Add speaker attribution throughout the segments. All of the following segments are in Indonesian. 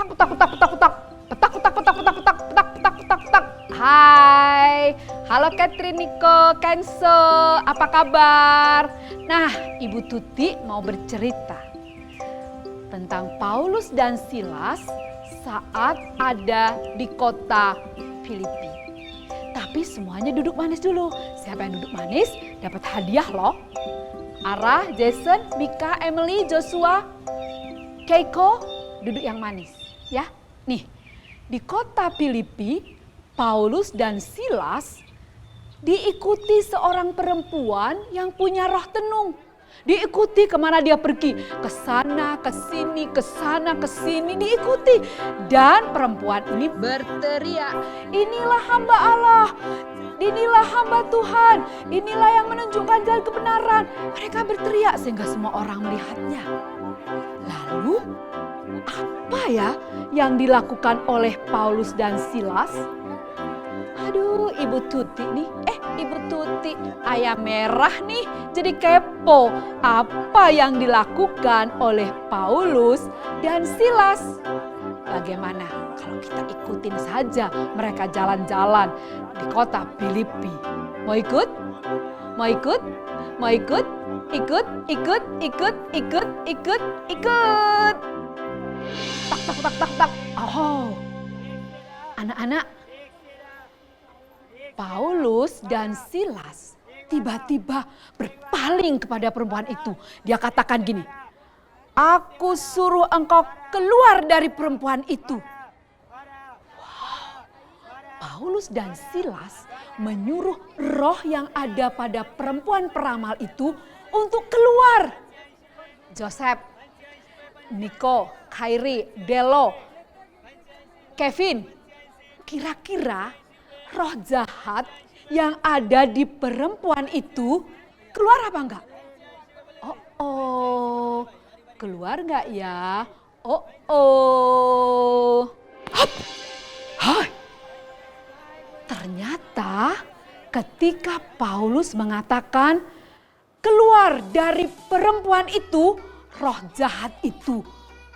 Speaker 1: Petak, petak, petak, petak, petak. Petak, petak, petak, petak, petak, petak, petak, petak, petak. Hai, halo Catherine, Niko, Kenzo, apa kabar? Nah, Ibu Tuti mau bercerita tentang Paulus dan Silas saat ada di kota Filipi. Tapi semuanya duduk manis dulu. Siapa yang duduk manis dapat hadiah loh. Ara, Jason, Mika, Emily, Joshua, Keiko, duduk yang manis ya. Nih, di kota Filipi, Paulus dan Silas diikuti seorang perempuan yang punya roh tenung. Diikuti kemana dia pergi, ke sana, ke sini, ke sana, ke sini, diikuti. Dan perempuan ini berteriak, inilah hamba Allah, inilah hamba Tuhan, inilah yang menunjukkan jalan kebenaran. Mereka berteriak sehingga semua orang melihatnya. Lalu apa ya yang dilakukan oleh Paulus dan Silas? Aduh, Ibu Tuti nih, Ibu Tuti ayam merah nih jadi kepo. Apa yang dilakukan oleh Paulus dan Silas? Bagaimana kalau kita ikutin saja mereka jalan-jalan di kota Filipi? Mau ikut? Mau ikut? Mau ikut? Ikut, ikut, ikut, ikut, ikut, ikut. Tak, tak, tak, tak, tak. Oh, anak-anak, Paulus dan Silas tiba-tiba berpaling kepada perempuan itu. Dia katakan gini, aku suruh engkau keluar dari perempuan itu. Wow. Paulus dan Silas menyuruh roh yang ada pada perempuan peramal itu untuk keluar. Joseph, Niko, Khairi, Delo, Kevin, kira-kira roh jahat yang ada di perempuan itu keluar apa enggak? Oh, keluar enggak ya? Hap! Hai! Ternyata ketika Paulus mengatakan keluar dari perempuan itu, roh jahat itu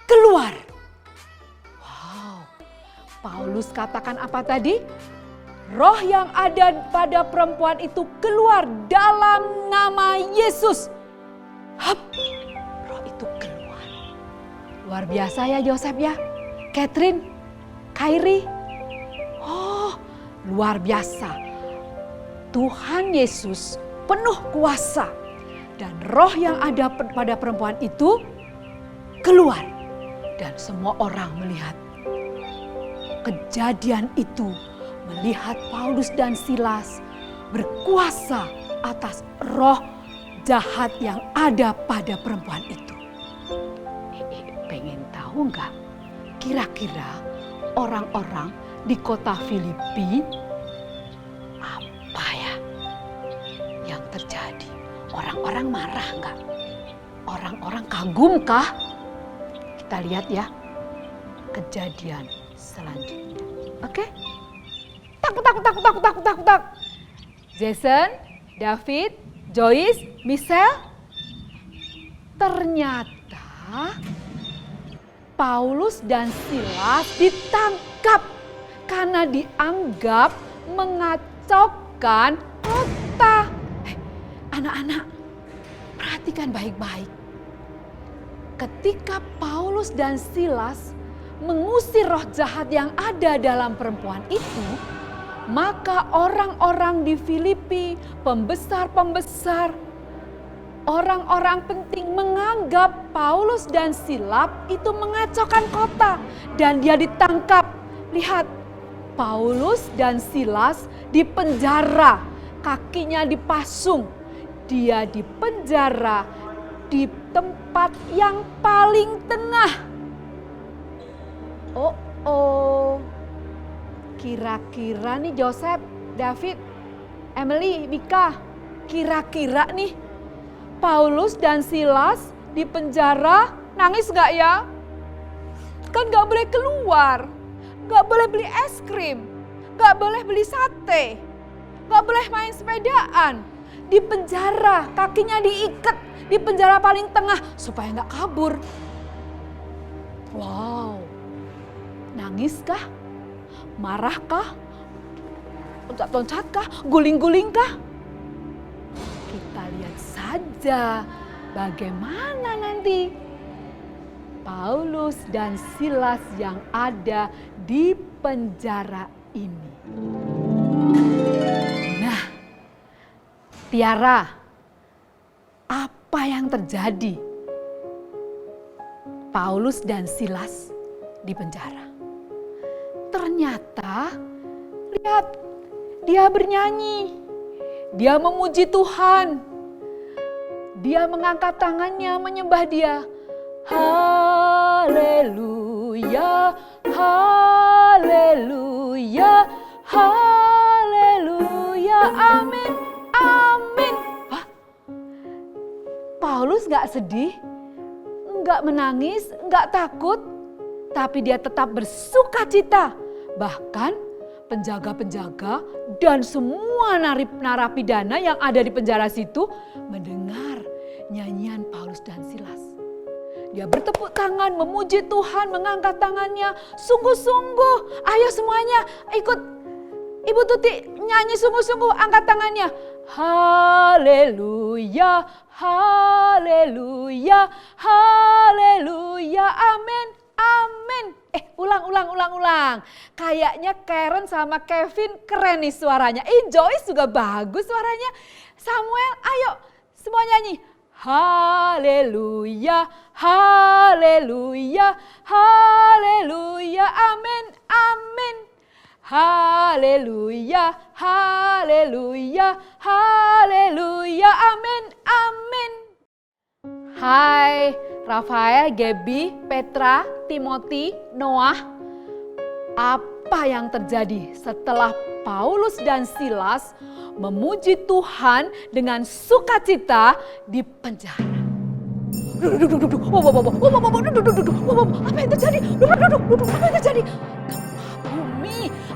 Speaker 1: keluar. Wow, Paulus katakan apa tadi? Roh yang ada pada perempuan itu keluar dalam nama Yesus. Hap, roh itu keluar. Luar biasa ya Joseph ya. Catherine, Khairi. Oh, luar biasa. Tuhan Yesus penuh kuasa. Dan roh yang ada pada perempuan itu keluar. Dan semua orang melihat kejadian itu. Melihat Paulus dan Silas berkuasa atas roh jahat yang ada pada perempuan itu. Pengen tahu nggak? Kira-kira orang-orang di kota Filipi apa ya yang terjadi? Orang-orang marah nggak? Orang-orang kagum kah? Kita lihat ya kejadian selanjutnya. Oke? Tak. Jason, David, Joyce, Michelle. Ternyata Paulus dan Silas ditangkap karena dianggap mengacaukan kota. Anak-anak, perhatikan baik-baik. Ketika Paulus dan Silas mengusir roh jahat yang ada dalam perempuan itu, maka orang-orang di Filipi, pembesar-pembesar, orang-orang penting menganggap Paulus dan Silas itu mengacaukan kota dan dia ditangkap. Lihat, Paulus dan Silas dipenjara, kakinya dipasung. Dia dipenjara di tempat yang paling tengah. Kira-kira nih Joseph, David, Emily, Mika, kira-kira nih Paulus dan Silas di penjara nangis gak ya? Kan gak boleh keluar, gak boleh beli es krim, gak boleh beli sate, gak boleh main sepedaan. Di penjara, kakinya diikat di penjara paling tengah supaya gak kabur. Wow. Nangiskah? Marahkah? Loncat-loncatkah? Guling-gulingkah? Kita lihat saja bagaimana nanti Paulus dan Silas yang ada di penjara ini. Nah, Tiara, apa yang terjadi? Paulus dan Silas di penjara. Ternyata, lihat, dia bernyanyi, dia memuji Tuhan, dia mengangkat tangannya menyembah Dia. Haleluya, haleluya, haleluya, amin, amin. Wah, Paulus gak sedih, gak menangis, gak takut, tapi dia tetap bersuka cita. Bahkan penjaga-penjaga dan semua narapidana yang ada di penjara situ mendengar nyanyian Paulus dan Silas. Dia bertepuk tangan, memuji Tuhan, mengangkat tangannya. Sungguh-sungguh, ayo semuanya ikut Ibu Tuti nyanyi sungguh-sungguh, angkat tangannya. Haleluya, haleluya, haleluya, amin, amin. Ulang. Kayaknya Karen sama Kevin keren nih suaranya. Joyce juga bagus suaranya. Samuel, ayo semua nyanyi. Haleluya, haleluya, haleluya, amin, amin. Haleluya, haleluya, haleluya, amin, amin. Hai Rafael, Gaby, Petra, Timothy, Noah. Apa yang terjadi setelah Paulus dan Silas memuji Tuhan dengan sukacita di penjara? Apa yang terjadi? Apa yang terjadi?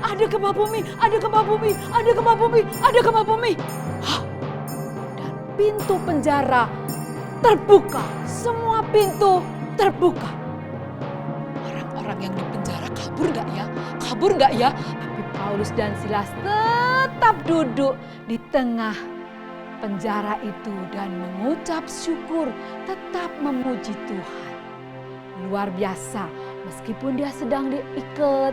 Speaker 1: Ada gempa bumi, ada gempa bumi, ada gempa bumi, ada gempa bumi. Dan pintu penjara terbuka, semua pintu terbuka. Orang-orang yang di penjara kabur nggak ya? Kabur nggak ya? Tapi Paulus dan Silas tetap duduk di tengah penjara itu dan mengucap syukur, tetap memuji Tuhan. Luar biasa, meskipun dia sedang diikat,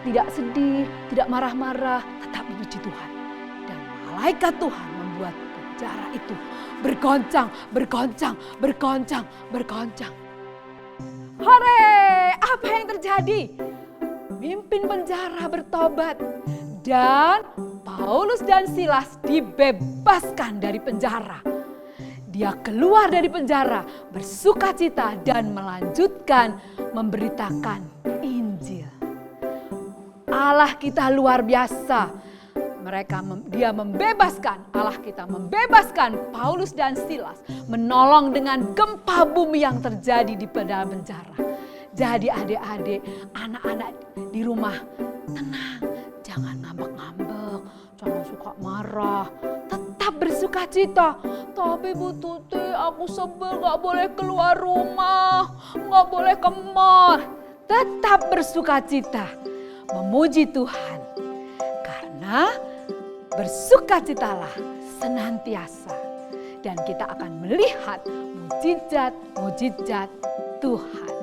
Speaker 1: tidak sedih, tidak marah-marah, tetap memuji Tuhan. Dan malaikat Tuhan membuat penjara itu bergoncang, bergoncang, bergoncang, bergoncang. Hore! Apa yang terjadi? Pemimpin penjara bertobat dan Paulus dan Silas dibebaskan dari penjara. Dia keluar dari penjara bersukacita dan melanjutkan memberitakan Injil. Allah kita luar biasa. Dia membebaskan, Allah kita membebaskan Paulus dan Silas, menolong dengan gempa bumi yang terjadi di dalam penjara. Jadi adik-adik, anak-anak di rumah, tenang, jangan ngambek-ngambek, jangan suka marah, tetap bersukacita. Tapi Bu Tuti, aku sebel, gak boleh keluar rumah, gak boleh ke mall. Tetap bersukacita, memuji Tuhan, karena bersukacitalah senantiasa. Dan kita akan melihat mujizat-mujizat Tuhan.